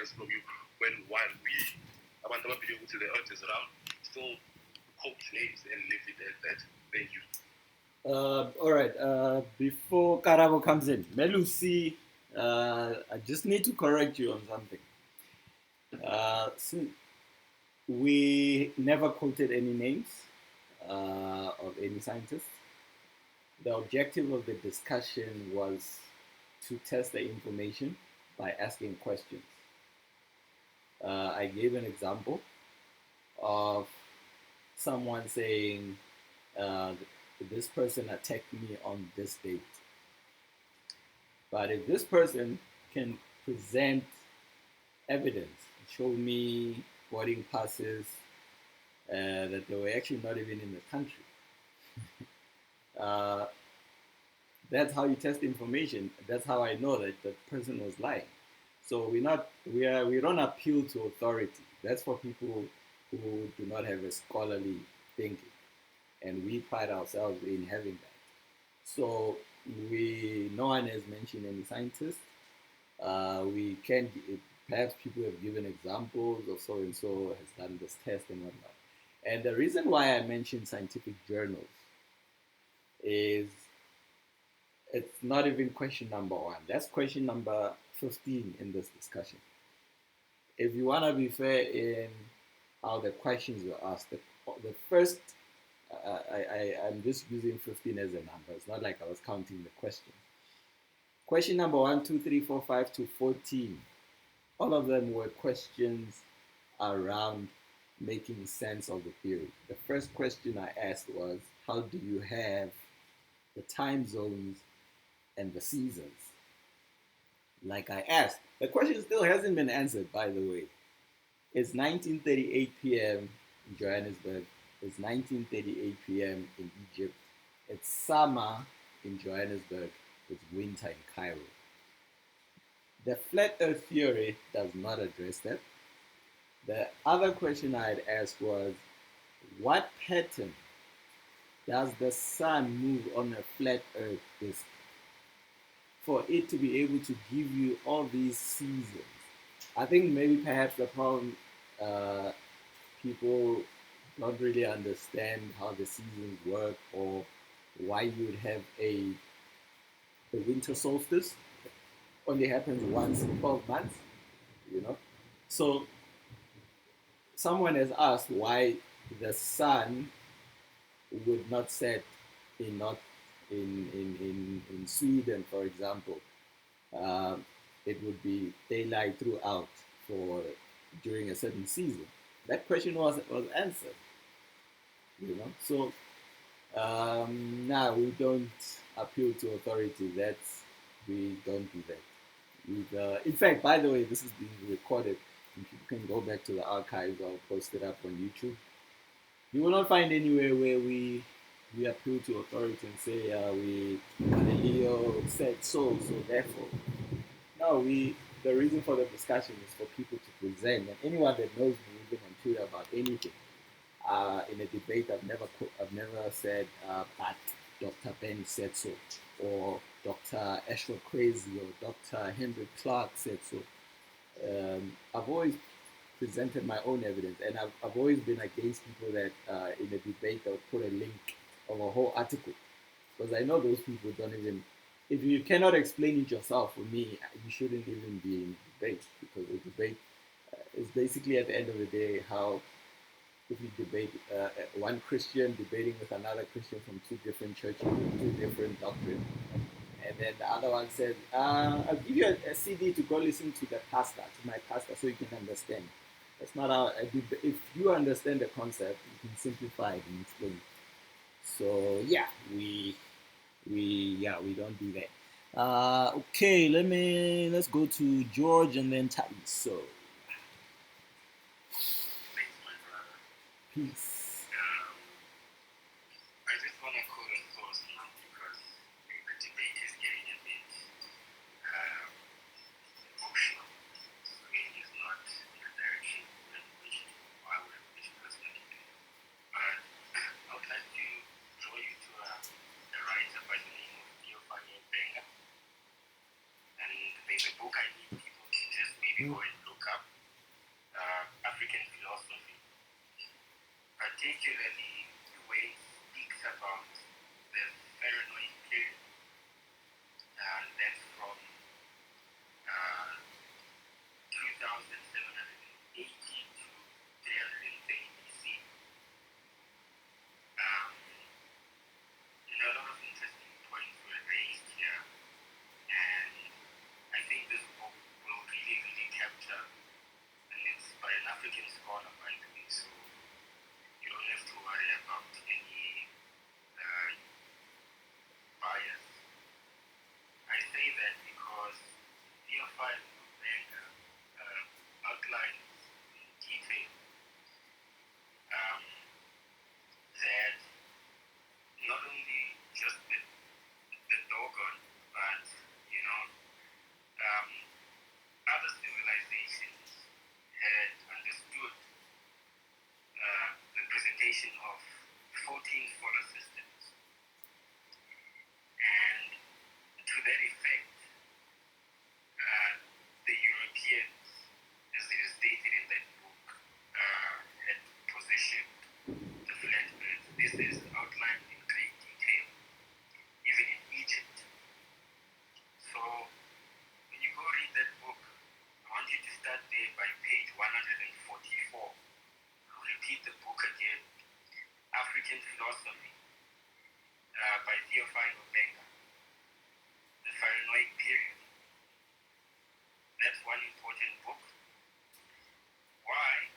podcast from you when while we about to the earth is around, still quote names and leave it at that. Thank you. All right. Before Karabo comes in, Melusi, I just need to correct you on something. Since we never quoted any names of any scientists. The objective of the discussion was to test the information by asking questions. I gave an example of someone saying, this person attacked me on this date. But if this person can present evidence, show me boarding passes, that they were actually not even in the country, that's how you test information. That's how I know that the person was lying. So we don't appeal to authority. That's for people who do not have a scholarly thinking, and we pride ourselves in having that. So no one has mentioned any scientists. We can perhaps people have given examples of so and so has done this test and whatnot. And the reason why I mentioned scientific journals is it's not even question number one. That's question number 15 in this discussion. If you want to be fair in how the questions were asked, the first, I'm just using 15 as a number. It's not like I was counting the questions. Question number 1, 2, 3, 4, 5 to 14. All of them were questions around making sense of the theory. The first question I asked was, how do you have the time zones and the seasons? Like I asked, the question still hasn't been answered, by the way. It's 19:38 p.m. in Johannesburg. It's 19:38 p.m. in Egypt. It's summer in Johannesburg. It's winter in Cairo. The flat earth theory does not address that. The other question I had asked was, what pattern does the sun move on a flat earth disk for it to be able to give you all these seasons? I think maybe perhaps the problem, people don't really understand how the seasons work or why you would have the winter solstice only happens once in 12 months, you know. So someone has asked why the sun would not set in not in Sweden, for example. It would be daylight throughout for during a certain season. That question was answered, you know. So now we don't appeal to authority. We don't do that. In fact, by the way, this is being recorded. And people can go back to the archives. I'll post it up on YouTube. You will not find anywhere where we appeal to authority and say Galileo said so therefore. No, the reason for the discussion is for people to present, and anyone that knows me, even on Twitter, about anything, in a debate, I've never said, but Dr. Ben said so, or Dr. Ashwa Crazy, or Dr. Henry Clark said so. I've always presented my own evidence, and I've always been against people that in a debate they'll put a link of a whole article, because I know those people don't even. If you cannot explain it yourself, for me, you shouldn't even be in debate, because a debate is basically at the end of the day how if you debate one Christian debating with another Christian from two different churches, two different doctrines, and then the other one said, I'll give you a CD to go listen to my pastor, so you can understand. That's not how I do. If you understand the concept, you can simplify it and explain it. So yeah, we don't do that. Okay, let's go to George and then Thais. So peace. I just want to quote a source now because the debate is getting a bit emotional. Swaying is not in the direction I would have wished personally. But I would like to draw you to a writer by the name of Theophany Benga. And there's a book I need people to just maybe go and look up. African scholar, by the way, so you don't have to worry about any bias. I say that because Theophile Benga outlines in detail that not only just the Dogon, but other civilizations had understood the presentation of 14 solar systems, and to that effect, the Europeans, as it is stated in that book, had positioned the flat earth. This is outlined in great detail, even in Egypt. So, when you go read that book, I want you to start there by page 144. I'll repeat the book again. African Philosophy by Theophile Benga. The Pharaonic Period. That's one important book. Why?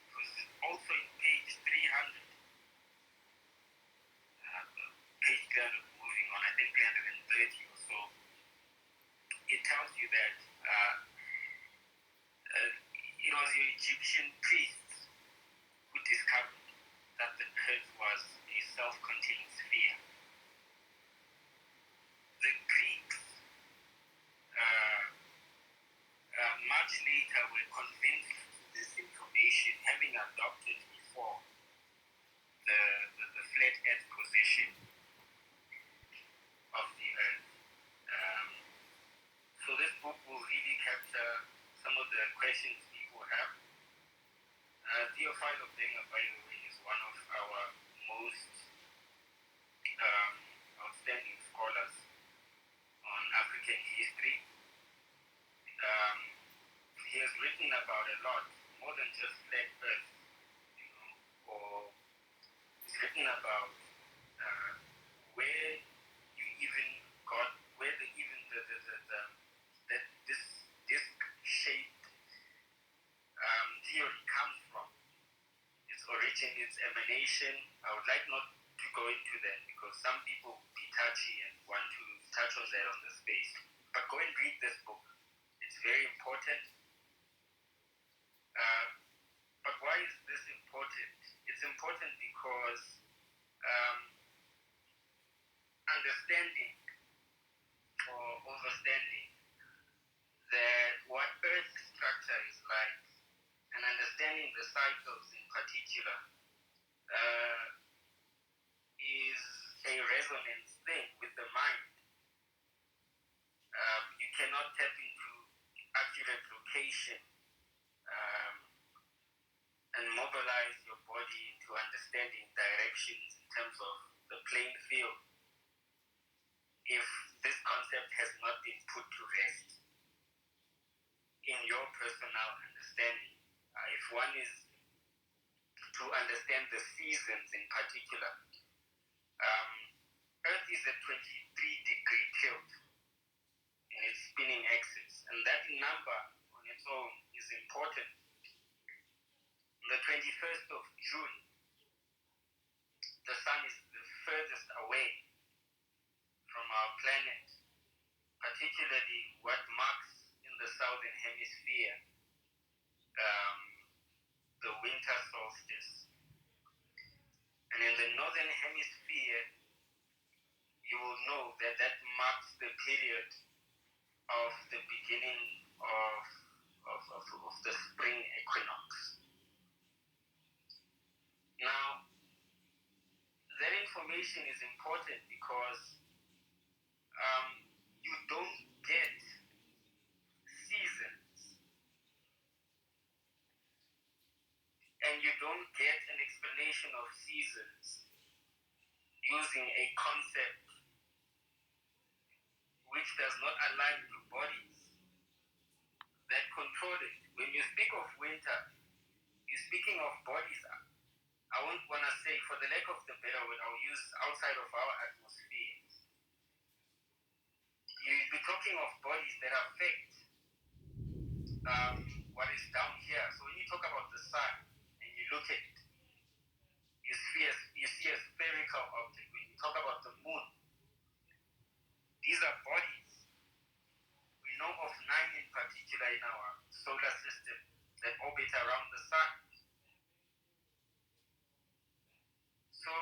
Because also in page 300, page 300, moving on, I think 330 or so, it tells you that it was your Egyptian priests who discovered that the earth was a self-contained sphere. The Greeks, much later, were convinced of this information, having adopted before the flat earth position of the earth. So this book will really capture some of the questions people have. Theophile Benga, by the way, is one of our most outstanding scholars on African history. He has written about a lot, more than just flat earth, or he's written about where you even got, where that this disc-shaped theory comes from. Its origin, its emanation. I would like not to go into that because some people will be touchy and want to touch on that on the space. But go and read this book. It's very important. But why is this important? It's important because understanding or overstanding that what Earth structure is like, and understanding the cycles in particular, is a resonance thing with the mind. You cannot tap into accurate location and mobilize your body into understanding directions in terms of the playing field if this concept has not been put to rest in your personal understanding. If one is to understand the seasons in particular, Earth is a 23-degree tilt in its spinning axis, and that number on its own is important. On the 21st of June, the sun is the furthest away from our planet, particularly what marks in the southern hemisphere the winter solstice. And in the northern hemisphere, you will know that that marks the period of the beginning of the spring equinox. Now, that information is important because you don't get seasons and you don't get an explanation of seasons using a concept which does not align to bodies that control it. When you speak of winter, you're speaking of bodies. I won't want to say, for the lack of the better word, I'll use outside of our atmosphere. You'll be talking of bodies that affect what is down here. So when you talk about the sun and you look at it, you see a spherical object. When you talk about the moon, these are bodies. We know of 9 in particular in our solar system that orbit around the sun. So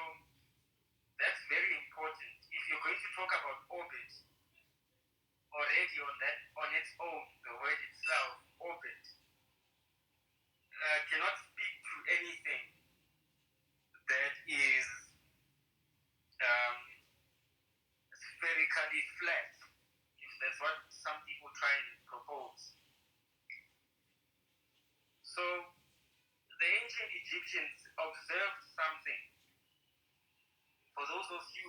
that's very important. If you're going to talk about orbit, already on its own, the word itself, orbit, cannot speak to anything that is um, spherically flat, if that's what some people try and propose. So the ancient Egyptians observed something. For those of you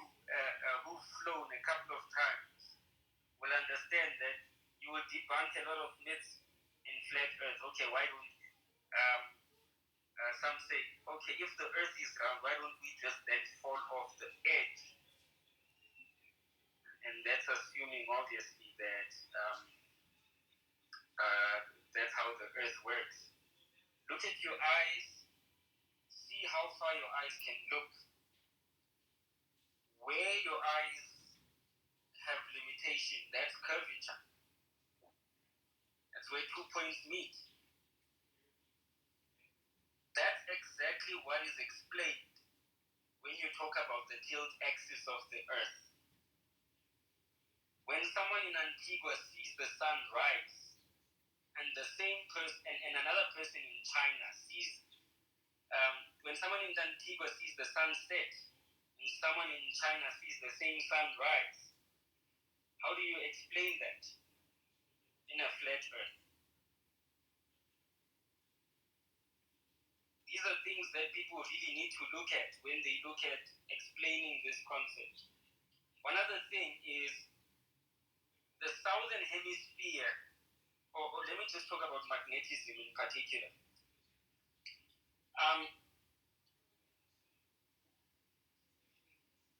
who've flown a couple of times will understand that you will debunk a lot of myths in flat earth. Okay, why don't some say, okay, if the earth is round, why don't we just then fall off the edge? And that's assuming, obviously, that that's how the earth works. Look at your eyes, see how far your eyes can look. Where your eyes have limitation, that's curvature. That's where 2 points meet. That's exactly what is explained when you talk about the tilt axis of the earth. When someone in Antigua sees the sun rise, and the same person and another person in China sees, when someone in Antigua sees the sun set, and someone in China sees the same sun rise, how do you explain that in a flat earth? These are things that people really need to look at when they look at explaining this concept. One other thing is the southern hemisphere, or let me just talk about magnetism in particular.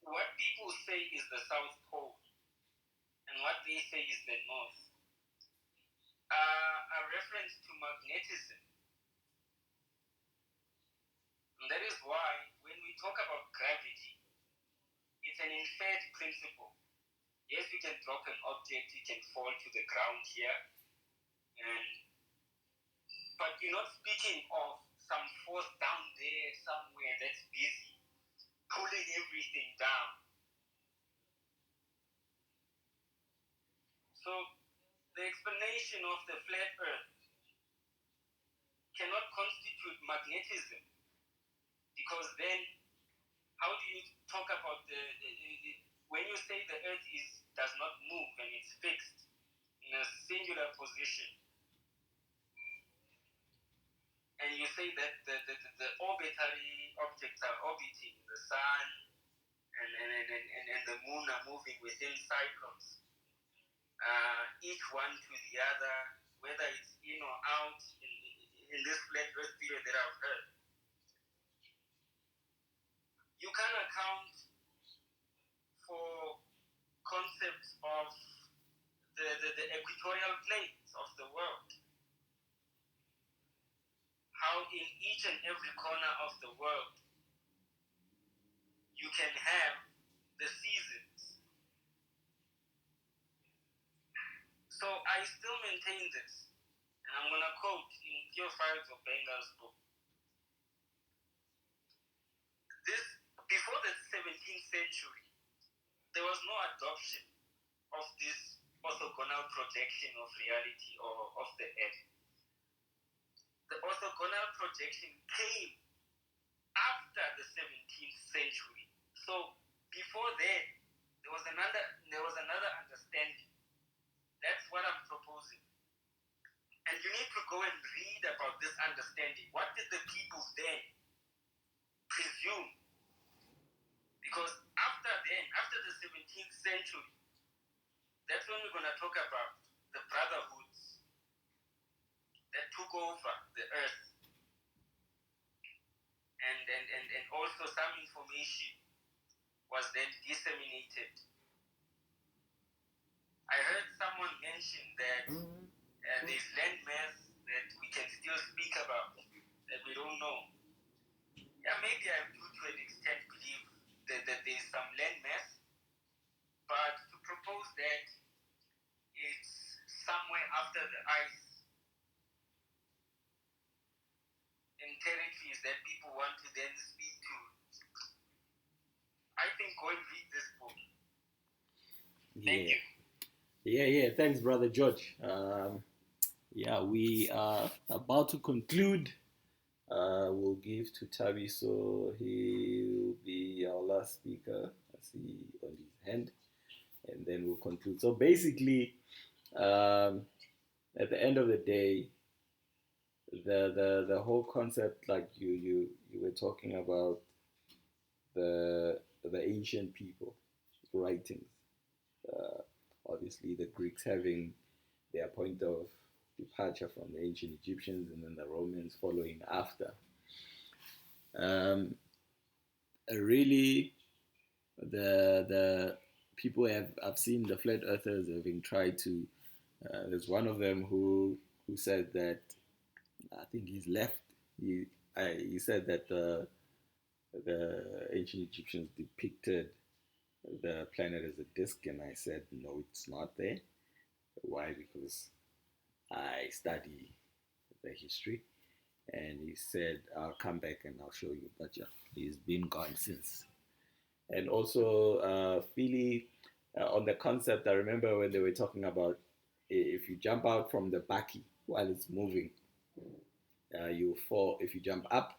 What people say is the South Pole, and what they say is the North, a reference to magnetism. And that is why when we talk about gravity, it's an inferred principle. Yes, we can drop an object, it can fall to the ground here, but you're not speaking of some force down there somewhere that's busy pulling everything down. So the explanation of the flat earth cannot constitute magnetism, because then how do you talk about when you say the earth does not move and it's fixed in a singular position, and you say that the orbitary objects are orbiting the sun and the moon are moving within cycles, each one to the other, whether it's in or out in this flat earth theory that I've heard, you can account for concepts of the equatorial planes of the world. How in each and every corner of the world you can have the seasons. So I still maintain this, and I'm going to quote in Theophiles of Bengal's book. This, before the 17th century, there was no adoption of this orthogonal projection of reality or of the earth. The orthogonal projection came after the 17th century. So before that, there was another understanding. That's what I'm proposing. And you need to go and read about this understanding. What did the people then presume? Because after the 17th century, that's when we're going to talk about the brotherhoods that took over the earth. And also some information was then disseminated. I heard someone mention that there's landmass that we can about that we don't know. Yeah, maybe I do to an extent believe that there's some land mass, but to propose that it's somewhere after the ice in territories that people want to then speak to, I think go and read this book. Thank you. Yeah. Thanks, brother George. Yeah, we are about to conclude. We'll give to Tabi, so he will be our last speaker. I see on his hand, and then we'll conclude. So basically, at the end of the day, the whole concept, like you were talking about the ancient people writings. Uh, Obviously, the Greeks having their point of departure from the ancient Egyptians, and then the Romans following after. Um, Really, the people have I've seen the flat earthers having tried to. There's one of them who said that I think he's left. He said that the ancient Egyptians depicted the planet as a disk, and I said no, it's not there. Why? Because I study the history, and he said I'll come back and I'll show you. But yeah, he's been gone since. And also, Philly, on the concept, I remember when they were talking about if you jump out from the bakkie while it's moving, you fall. If you jump up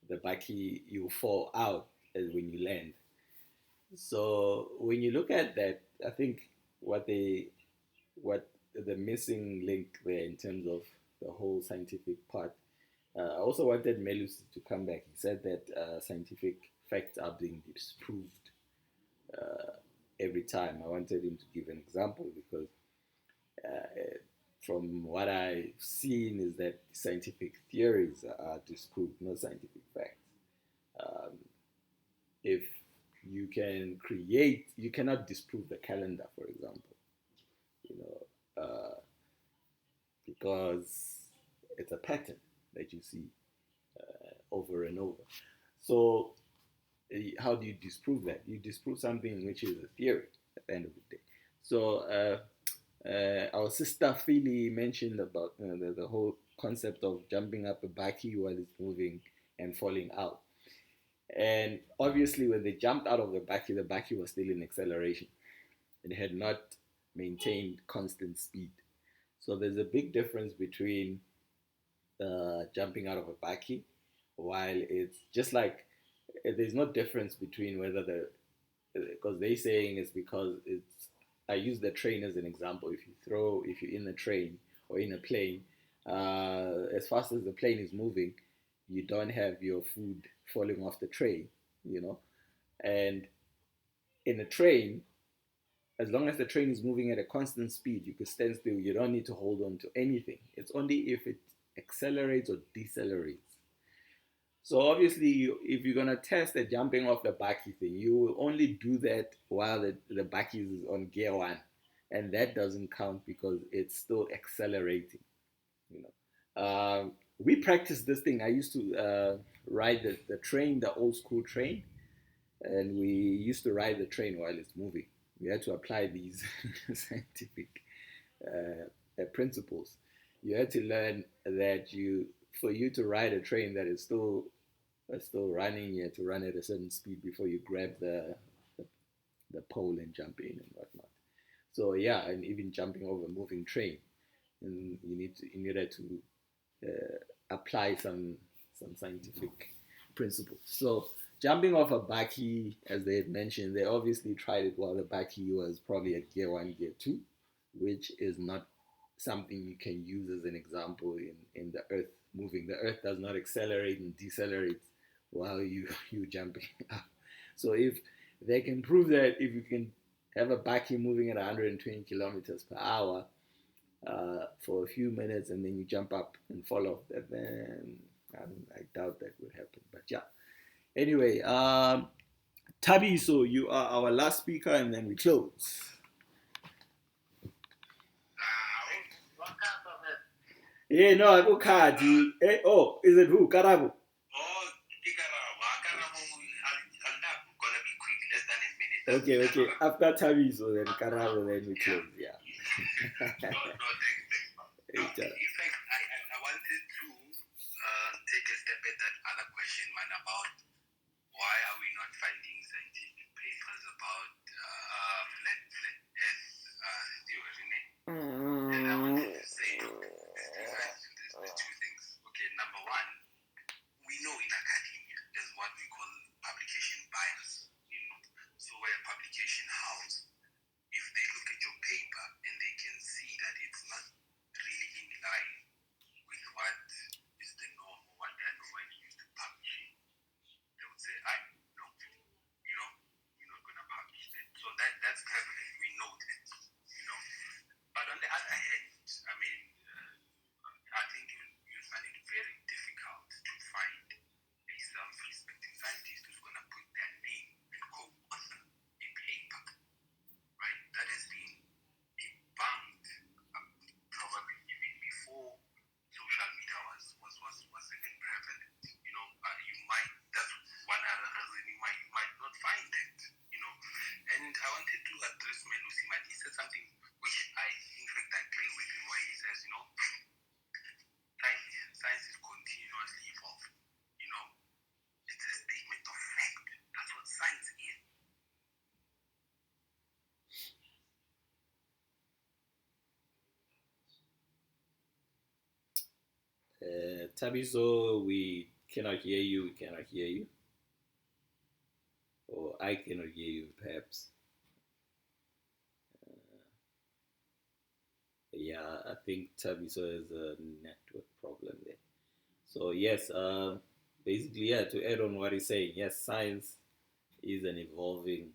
the bakkie, you fall out as when you land. So when you look at that, I think what the missing link there in terms of the whole scientific part. I also wanted Melus to come back. He said that scientific facts are being disproved uh, every time. I wanted him to give an example because from what I've seen is that scientific theories are disproved, not scientific facts. Um, if you cannot disprove the calendar, for example, you know, because it's a pattern that you see over and over. So how do you disprove that? You disprove something which is a theory at the end of the day. So our sister Philly mentioned about the whole concept of jumping up a bakkie while it's moving and falling out. And obviously, when they jumped out of the bakkie was still in acceleration. It had not maintained constant speed. So there's a big difference between jumping out of a bakkie while it's just like there's no difference between whether the because they saying it's because it's I use the train as an example. If you're in a train or in a plane, as fast as the plane is moving, you don't have your food falling off the tray, you know. And in a train, as long as the train is moving at a constant speed, you could stand still. You don't need to hold on to anything. It's only if it accelerates or decelerates. So obviously, if you're gonna test the jumping off the bakkie thing, you will only do that while the bakkie is on gear one, and that doesn't count because it's still accelerating. You know, we practiced this thing. I used to ride the train, the old school train, and we used to ride the train while it's moving. We had to apply these scientific principles. You had to learn that for you to ride a train that is still running, you have to run at a certain speed before you grab the, the pole and jump in and whatnot. So yeah, and even jumping over a moving train, and you needed to apply some scientific principles. So jumping off a bakkie, as they had mentioned, they obviously tried it while the bakkie was probably at gear one, gear two, which is not something you can use as an example in the earth moving. The earth does not accelerate and decelerate while you jumping up. So if they can prove that if you can have a bakkie moving at 120 kilometers per hour for a few minutes and then you jump up and fall off, that then I doubt that would happen. But yeah. Anyway, Tabi, so you are our last speaker and then we close. Yeah, no, I go Kaji. Eh, oh, is it who? Karabo. Oh, Karamo, I'm gonna be quick, less than a minute. Okay, okay. After Tabiso, then Karabo, then we close. Yeah. No, thanks. No, in fact, I wanted to take a step at that other question, man, about why are we not finding scientific papers about flat Earth theory? And I wanted to say, look, there's two things. Okay, number one, we know in academia there's what we call publication bias. So where publication house, if they look at your paper and they can see that it's not really in line with what is the norm or what they're normally used to publishing, they would say, no, we're not going to publish that. So that's prevalent. We know that. But on the other hand, I mean, I think you'll find it very difficult to find a self-respecting scientist who's going to put their name and co-author a paper, right? That has been debunked probably even before social media was even prevalent. That's one other reason you might not find that. And I wanted to address Melusi, man. He said something which I in fact agree with him, where he says, science is continuously evolving. It's a statement of fact. That's what science is. Tabiso, we cannot hear you. We cannot hear you. Or I cannot hear you, perhaps. Yeah, I think Tabiso has a network problem there. So yes, basically, yeah. To add on what he's saying, yes, science is an evolving.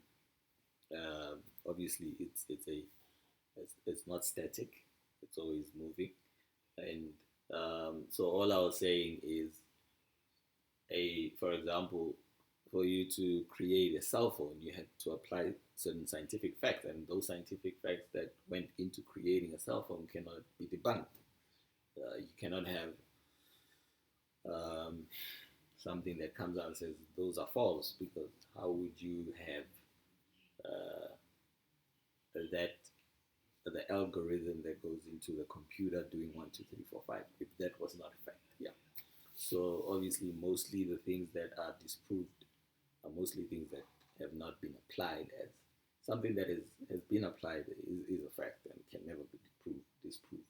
Obviously, it's not static. It's always moving, and so all I was saying is, for example, for you to create a cell phone, you had to apply certain scientific facts, and those scientific facts that went into creating a cell phone cannot be debunked. You cannot have um, something that comes out and says those are false, because how would you have uh, that the algorithm that goes into the computer doing 1, 2, 3, 4, 5 if that was not a fact? Yeah. So obviously, mostly the things that are disproved are mostly things that have not been applied. As something that has been applied is a fact and can never be disproved.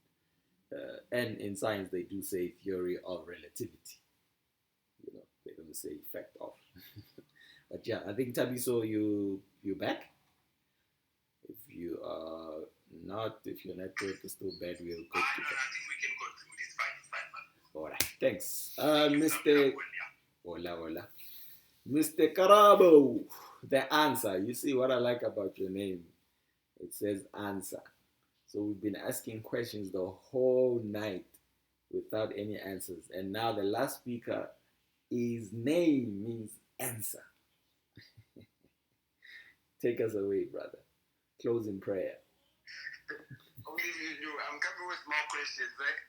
And in science, they do say theory of relativity. They don't say fact of. But yeah, I think Tabiso, you back. If you are not, if your network is still bad, we'll go to I think we can go through this. Fine, man. All right, thanks. Mr. Hola. Mr. Karabo, the answer. You see what I like about your name? It says answer. So we've been asking questions the whole night without any answers. And now the last speaker, his name means answer. Take us away, brother. Closing prayer. Only you. I'm coming with more questions, right?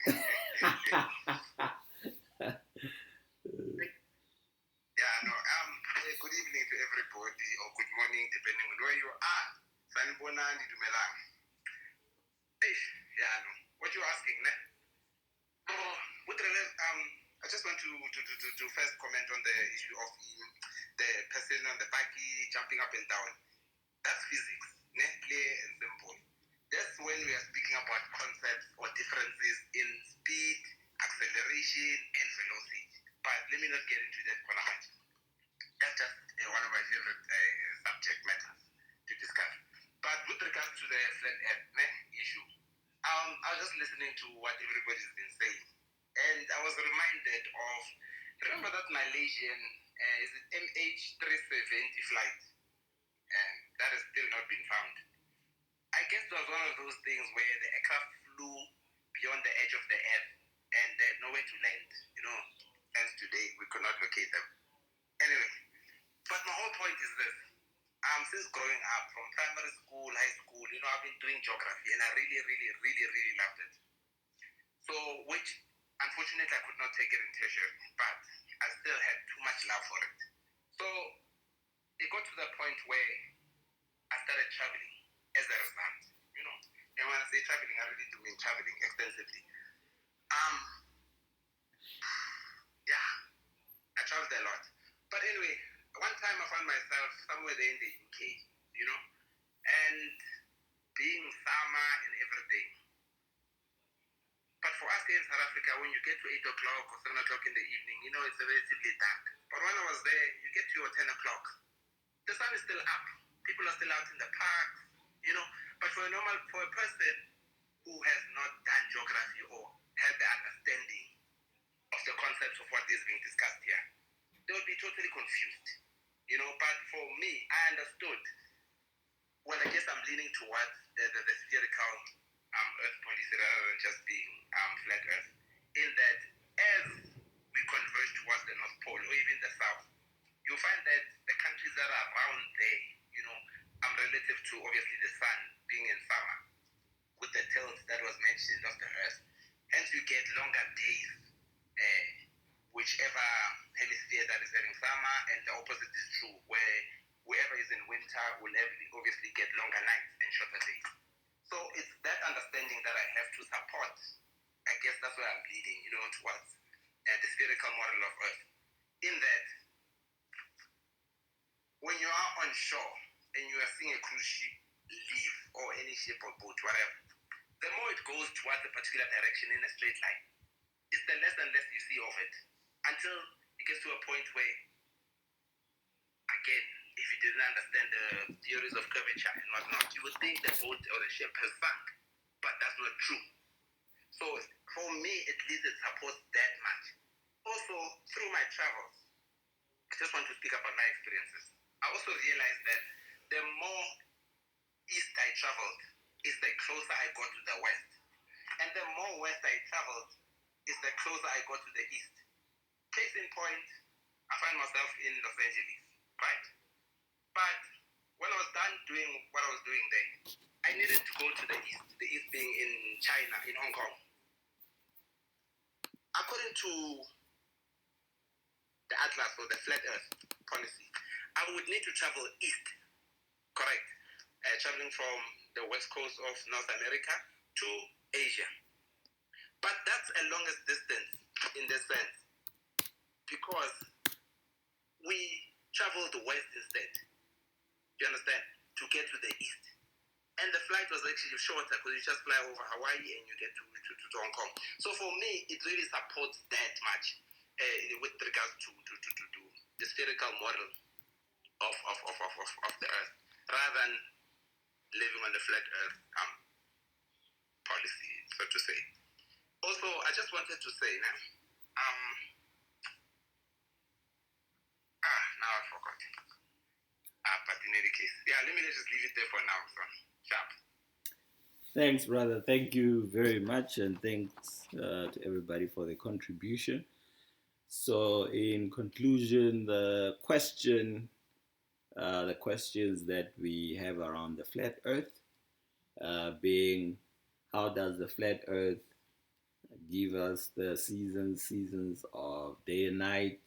Yeah, no. Good evening to everybody, or good morning, depending on where you are. Sanibona Dumelang. Yeah, no. What you asking, ne? Oh, I just want to first comment on the issue of the person on the buggy jumping up and down. That's physics, ne? Clear and simple. That's when we are speaking about concepts or differences in speed, acceleration, and velocity. But let me not get into that for much. That's just one of my favorite subject matters to discuss. But with regards to the flat earth issue, I was just listening to what everybody's been saying. And I was reminded of, remember that Malaysian, is it MH370 flight? And that has still not been found. I guess it was one of those things where the aircraft flew beyond the edge of the earth and they had nowhere to land. Hence today we could not locate them. Anyway, but my whole point is this. Since growing up, from primary school, high school, I've been doing geography and I really, really, really, really loved it. So, which Unfortunately, I could not take it in tertiary, but I still had too much love for it. So it got to the point where I started traveling as a result, you know. And when I say traveling, I really do mean traveling extensively. Yeah, I traveled a lot. But anyway, one time I found myself somewhere there in the UK, you know, and being summer and everything. But for us here in South Africa, when you get to 8 o'clock or 7 o'clock in the evening, you know, it's relatively dark. But when I was there, you get to your 10 o'clock, the sun is still up. People are still out in the park, you know. But for a person who has not done geography or had the understanding of the concepts of what is being discussed here, they would be totally confused, you know. But for me, I understood. Well, I guess I'm leaning towards the spherical Earth policy rather than just being flat Earth. In that, as we converge towards the North Pole or even the South, you'll find that the countries that are around there, you know, relative to obviously the sun being in summer, with the tilt that was mentioned of the Earth, hence you get longer days, whichever hemisphere that is having summer, and the opposite is true, where whoever is in winter will obviously get longer nights and shorter days. So it's that understanding that I have to support. I guess that's where I'm leading, you know, towards the spherical model of Earth. In that, when you are on shore and you are seeing a cruise ship leave or any ship or boat, whatever, the more it goes towards a particular direction in a straight line, it's the less and less you see of it until it gets to a point where, again, if you didn't understand the theories of curvature and whatnot, you would think the boat or the ship has sunk, but that's not true. So for me, at least it supports that much. Also, through my travels, I just want to speak about my experiences. I also realized that the more east I traveled, is the closer I got to the west. And the more west I traveled, is the closer I got to the east. Case in point, I find myself in Los Angeles, right? But when I was done doing what I was doing there, I needed to go to the east being in China, in Hong Kong. According to the Atlas or the Flat Earth policy, I would need to travel east, correct? Traveling from the west coast of North America to Asia. But that's a longest distance in this sense, because we traveled west instead, you understand, to get to the east. And the flight was actually shorter because you just fly over Hawaii and you get to Hong Kong. So for me, it really supports that much with regards to the spherical model of the Earth, rather than living on the flat Earth policy, so to say. Also, I just wanted to say now, now I forgot. But in any case, yeah, let me just leave it there for now, son. Sharp. Thanks, brother. Thank you very much, and thanks to everybody for the contribution. So, in conclusion, the questions that we have around the flat Earth, being how does the flat Earth give us the seasons of day and night,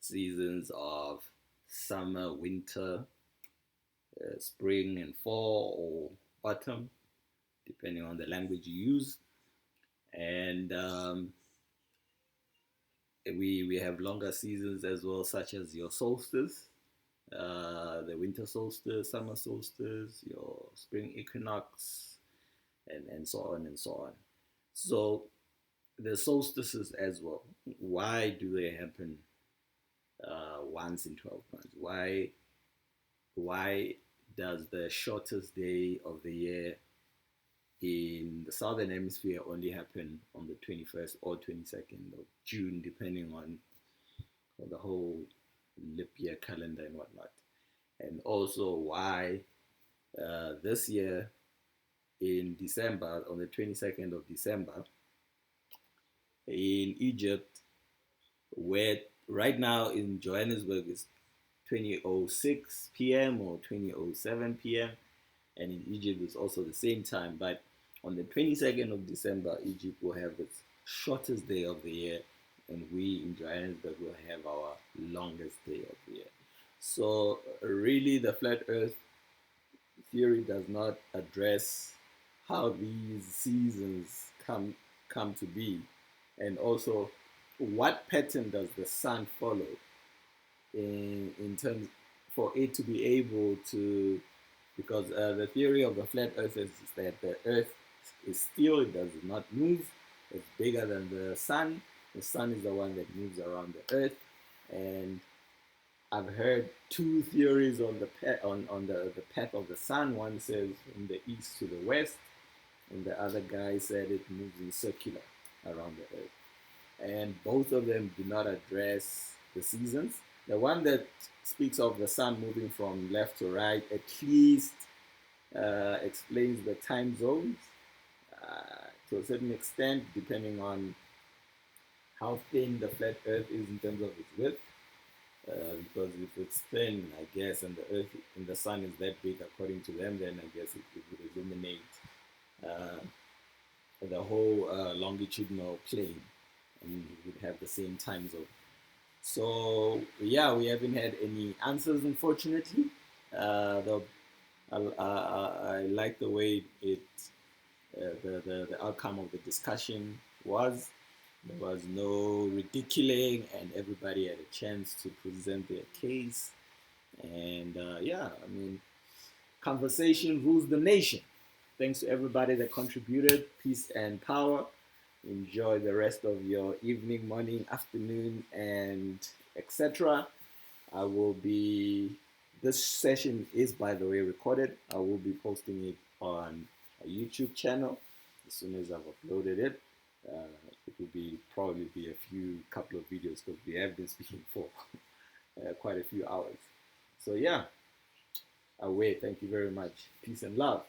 seasons of summer, winter, spring and fall, or autumn, depending on the language you use. And we have longer seasons as well, such as your solstice, the winter solstice, summer solstice, your spring equinox, and so on and so on. So the solstices as well, why do they happen once in 12 months? Why does the shortest day of the year in the southern hemisphere only happen on the 21st or 22nd of June, depending on the whole leap year calendar and whatnot? And also why this year in December, on the 22nd of December, in Egypt, where right now in Johannesburg it's 20:06 p.m. or 20:07 p.m. and in Egypt it's also the same time, but on the 22nd of December, Egypt will have its shortest day of the year, and we in Johannesburg will have our longest day of the year. So really, the flat Earth theory does not address how these seasons come to be, and also what pattern does the sun follow in terms for it to be able to, because the theory of the flat earth is that the earth is still, it does not move, it's bigger than the sun is the one that moves around the earth. And I've heard two theories on the path of the sun. One says from the east to the west, and the other guy said it moves in circular around the earth. And both of them do not address the seasons. The one that speaks of the sun moving from left to right at least explains the time zones to a certain extent, depending on how thin the flat Earth is in terms of its width. Because if it's thin, I guess, and the Earth and the Sun is that big, according to them, then I guess it would illuminate uh, the whole longitudinal plane, and we would have the same time zone. So yeah, we haven't had any answers, unfortunately. The I like the way the outcome of the discussion was. There was no ridiculing, and everybody had a chance to present their case. And yeah, I mean, conversation rules the nation. Thanks to everybody that contributed. Peace and power. Enjoy the rest of your evening, morning, afternoon, and etc. I will be. This session is, by the way, recorded. I will be posting it on a YouTube channel as soon as I've uploaded it. It will probably be a couple of videos because we have been speaking for quite a few hours. So yeah, away. Thank you very much. Peace and love.